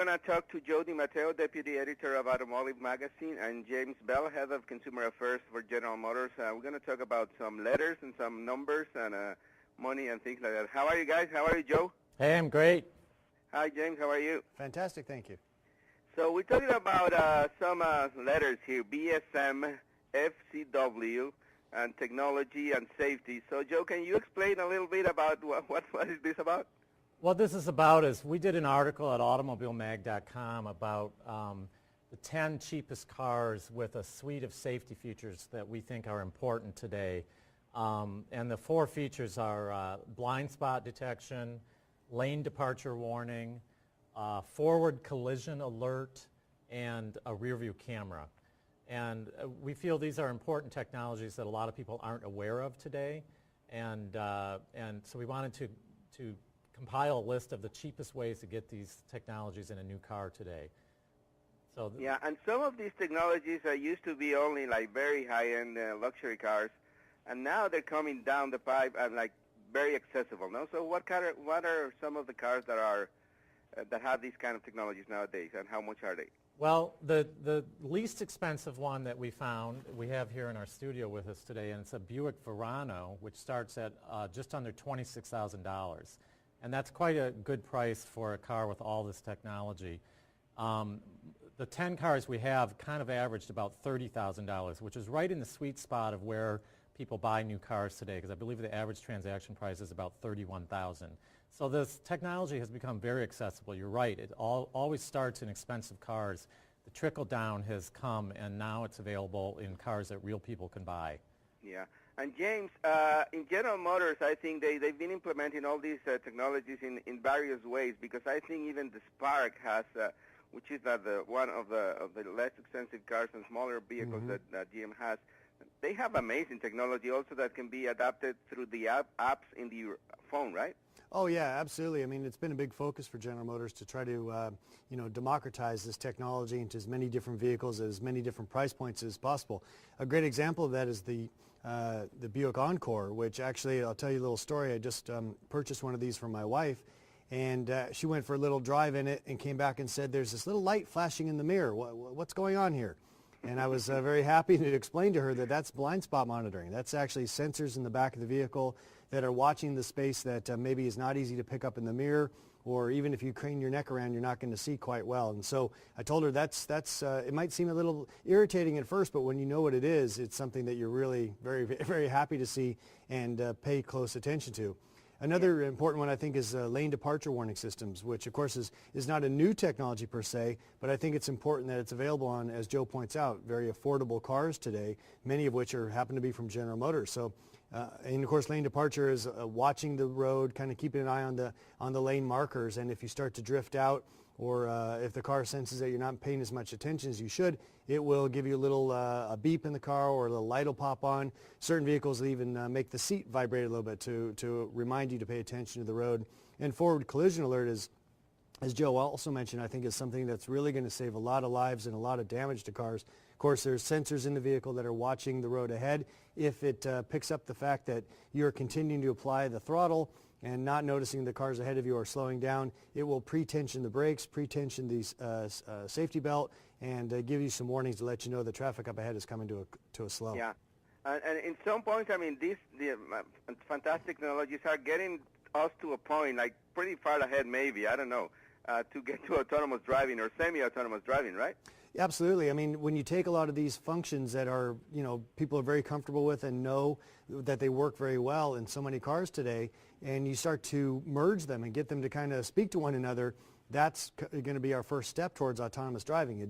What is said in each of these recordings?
going to talk to Joe DiMatteo, Deputy Editor of Automotive Magazine, and James Bell, Head of Consumer Affairs for General Motors. We're going to talk about some letters and some numbers and money and things like that. How are you guys? How are you, Joe? Hey, I'm great. Hi, James. How are you? Fantastic, thank you. So we're talking about some letters here, BSM, FCW, and technology and safety. So, Joe, can you explain a little bit about what is this about? What this is about is we did an article at automobilemag.com about the 10 cheapest cars with a suite of safety features that we think are important today. And the 4 features are blind spot detection, lane departure warning, forward collision alert, and a rear view camera. And we feel these are important technologies that a lot of people aren't aware of today. And so we wanted to compile a list of the cheapest ways to get these technologies in a new car today. So yeah, and some of these technologies used to be only like very high-end luxury cars, and now they're coming down the pipe and like very accessible. No, so what are some of the cars that are that have these kind of technologies nowadays, and how much are they? Well, the least expensive one that we found, we have here in our studio with us today, and it's a Buick Verano, which starts at just under $26,000. And that's quite a good price for a car with all this technology. The 10 cars we have kind of averaged about $30,000, which is right in the sweet spot of where people buy new cars today, because I believe the average transaction price is about $31,000. So this technology has become very accessible. You're right. It always starts in expensive cars. The trickle down has come, and now it's available in cars that real people can buy. Yeah. And James, in General Motors, I think they've been implementing all these technologies in various ways, because I think even the Spark has, which is one of the less expensive cars and smaller vehicles that GM has, they have amazing technology also that can be adapted through the apps in the phone, right? Oh yeah, absolutely. I mean, it's been a big focus for General Motors to try to, democratize this technology into as many different vehicles at as many different price points as possible. A great example of that is the Buick Encore, which actually, I'll tell you a little story. I just purchased one of these for my wife, and she went for a little drive in it and came back and said, "There's this little light flashing in the mirror. What's going on here?" And I was very happy to explain to her that that's blind spot monitoring. That's actually sensors in the back of the vehicle that are watching the space that maybe is not easy to pick up in the mirror, or even if you crane your neck around, you're not going to see quite well. And so I told her that's it might seem a little irritating at first, but when you know what it is, it's something that you're really very, very happy to see and pay close attention to. Another important one, I think, is lane departure warning systems, which, of course, is not a new technology per se, but I think it's important that it's available on, as Joe points out, very affordable cars today, many of which happen to be from General Motors. So, and, of course, lane departure is watching the road, kind of keeping an eye on the lane markers, and if you start to drift out, or if the car senses that you're not paying as much attention as you should, it will give you a little a beep in the car, or a little light will pop on. Certain vehicles will even make the seat vibrate a little bit to remind you to pay attention to the road. And forward collision alert is, as Joe also mentioned, I think is something that's really going to save a lot of lives and a lot of damage to cars. Of course, there's sensors in the vehicle that are watching the road ahead. If it picks up the fact that you're continuing to apply the throttle and not noticing the cars ahead of you are slowing down, it will pre-tension the brakes, pre-tension the safety belt, and give you some warnings to let you know the traffic up ahead is coming to a slow. Yeah, and in some points, I mean, the fantastic technologies are getting us to a point, like pretty far ahead maybe, I don't know, to get to autonomous driving or semi-autonomous driving, right? Absolutely. I mean, when you take a lot of these functions that are, people are very comfortable with and know that they work very well in so many cars today, and you start to merge them and get them to kind of speak to one another, that's going to be our first step towards autonomous driving.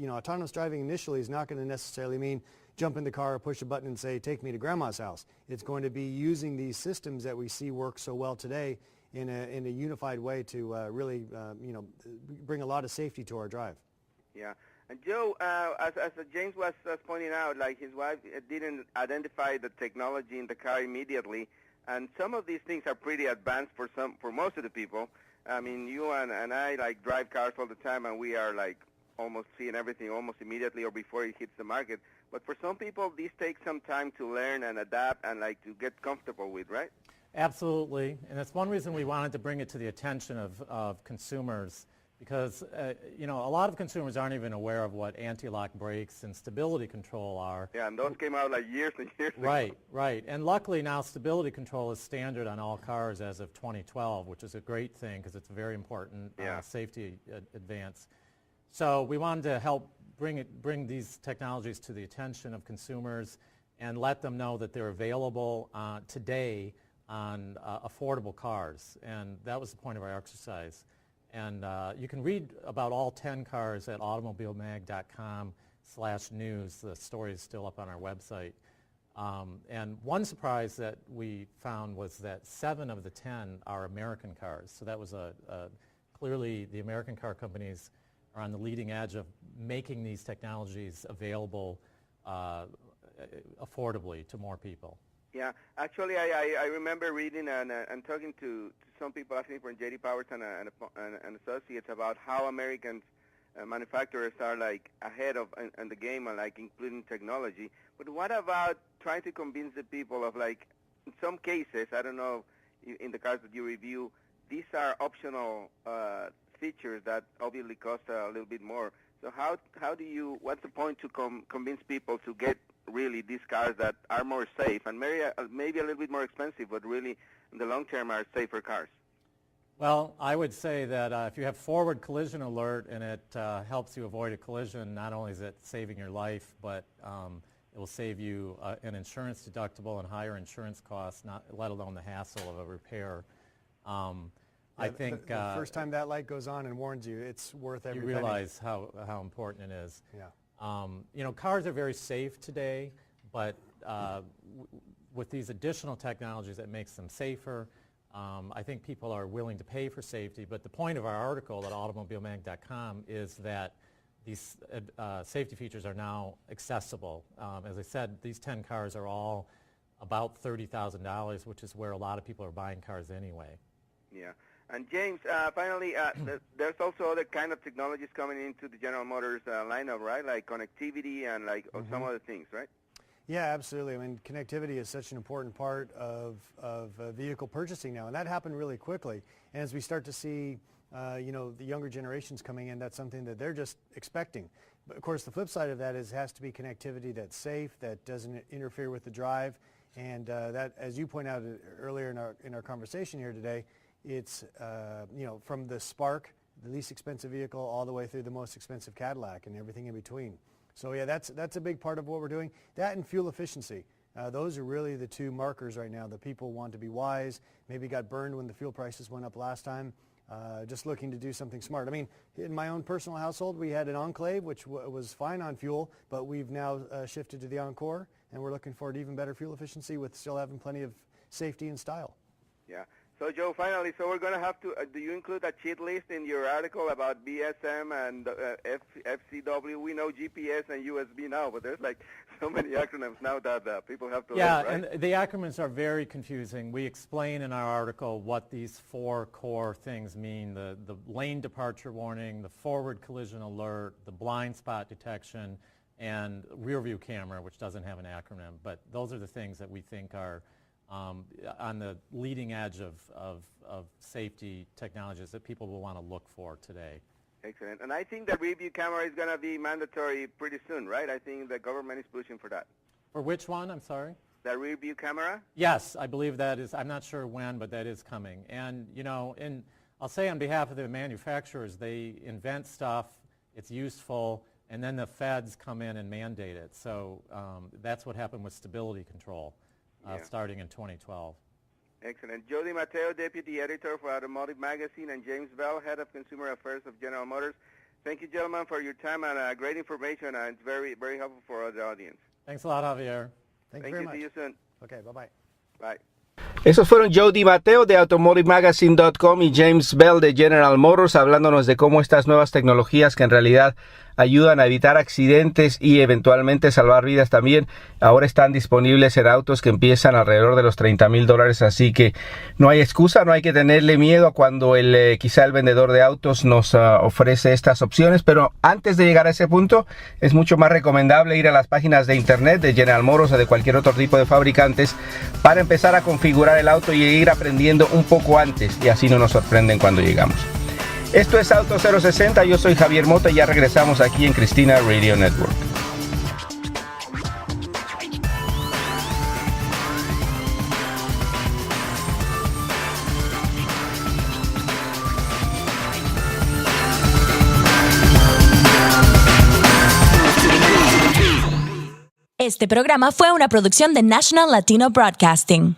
Autonomous driving initially is not going to necessarily mean jump in the car, push a button and say, "Take me to grandma's house." It's going to be using these systems that we see work so well today in a unified way to really, bring a lot of safety to our drive. Yeah. And Joe, as James was pointing out, like his wife didn't identify the technology in the car immediately, and some of these things are pretty advanced for most of the people. I mean, you and I like drive cars all the time, and we are like almost seeing everything almost immediately or before it hits the market. But for some people, these take some time to learn and adapt and like to get comfortable with, right? Absolutely, and that's one reason we wanted to bring it to the attention of consumers, because you know, a lot of consumers aren't even aware of what anti-lock brakes and stability control are. Yeah, and those came out like years and years ago. Right. And luckily now stability control is standard on all cars as of 2012, which is a great thing because it's a very important safety advance. So we wanted to help bring these technologies to the attention of consumers and let them know that they're available today on affordable cars. And that was the point of our exercise. And you can read about all 10 cars at automobilemag.com/news. The story is still up on our website. And one surprise that we found was that 7 of the 10 are American cars. So that was clearly the American car companies are on the leading edge of making these technologies available affordably to more people. Yeah, actually, I remember reading and talking to some people, I think from J.D. Powers and Associates, about how American manufacturers are like ahead of in the game, and like including technology. But what about trying to convince the people of, like, in some cases, I don't know, in the cars that you review, these are optional features that obviously cost a little bit more. So how do you? What's the point to convince people to get really these cars that are more safe and maybe a little bit more expensive, but really in the long term are safer cars? Well, I would say that if you have forward collision alert and it helps you avoid a collision, not only is it saving your life, but it will save you an insurance deductible and higher insurance costs, let alone the hassle of a repair. I think the first time that light goes on and warns you, it's worth every penny. You realize how important it is. Yeah. You know, cars are very safe today, but with these additional technologies that makes them safer, I think people are willing to pay for safety. But the point of our article at automobilemag.com is that these safety features are now accessible. As I said, these 10 cars are all about $30,000, which is where a lot of people are buying cars anyway. Yeah. And James, finally, there's also other kind of technologies coming into the General Motors lineup, right? Like connectivity and like some other things, right? Yeah, absolutely. I mean, connectivity is such an important part of vehicle purchasing now, and that happened really quickly. And as we start to see, you know, the younger generations coming in, that's something that they're just expecting. But of course, the flip side of that is has to be connectivity that's safe, that doesn't interfere with the drive, and that, as you point out earlier in our conversation here today, it's you know, from the Spark, the least expensive vehicle, all the way through the most expensive Cadillac and everything in between. So yeah, that's a big part of what we're doing. That and fuel efficiency. Those are really the two markers right now that people want to be wise, maybe got burned when the fuel prices went up last time, just looking to do something smart. I mean, in my own personal household, we had an Enclave, which was fine on fuel, but we've now shifted to the Encore, and we're looking forward to even better fuel efficiency with still having plenty of safety and style. Yeah. So, Joe, finally, so we're going to have to, do you include a cheat list in your article about BSM and FCW? We know GPS and USB now, but there's like so many acronyms now that people have to learn, right? And the acronyms are very confusing. We explain in our article what these 4 core things mean: the lane departure warning, the forward collision alert, the blind spot detection, and rear view camera, which doesn't have an acronym. But those are the things that we think are on the leading edge of safety technologies that people will want to look for today. Excellent. And I think the rear view camera is going to be mandatory pretty soon, right? I think the government is pushing for that. For which one? I'm sorry? The rear view camera? Yes, I believe that is. I'm not sure when, but that is coming. And, you know, I'll say on behalf of the manufacturers, they invent stuff, it's useful, and then the feds come in and mandate it. So that's what happened with stability control. Starting in 2012. Excellent. Joe DiMatteo, Deputy Editor for Automotive Magazine, and James Bell, Head of Consumer Affairs of General Motors. Thank you, gentlemen, for your time and great information, and it's very, very helpful for the audience. Thanks a lot, Javier. Thank you very much. See you soon. Okay, bye-bye. Bye. Esos fueron Joe DiMatteo de AutomotiveMagazine.com y James Bell de General Motors hablándonos de cómo estas nuevas tecnologías que en realidad ayudan a evitar accidentes y eventualmente salvar vidas también, ahora están disponibles en autos que empiezan alrededor de los $30,000, así que no hay excusa, no hay que tenerle miedo a cuando quizá el vendedor de autos nos ofrece estas opciones, pero antes de llegar a ese punto es mucho más recomendable ir a las páginas de internet de General Motors o de cualquier otro tipo de fabricantes para empezar a configurar el auto y ir aprendiendo un poco antes, y así no nos sorprenden cuando llegamos. Esto es Auto 060, yo soy Javier Mota y ya regresamos aquí en Cristina Radio Network. Este programa fue una producción de National Latino Broadcasting.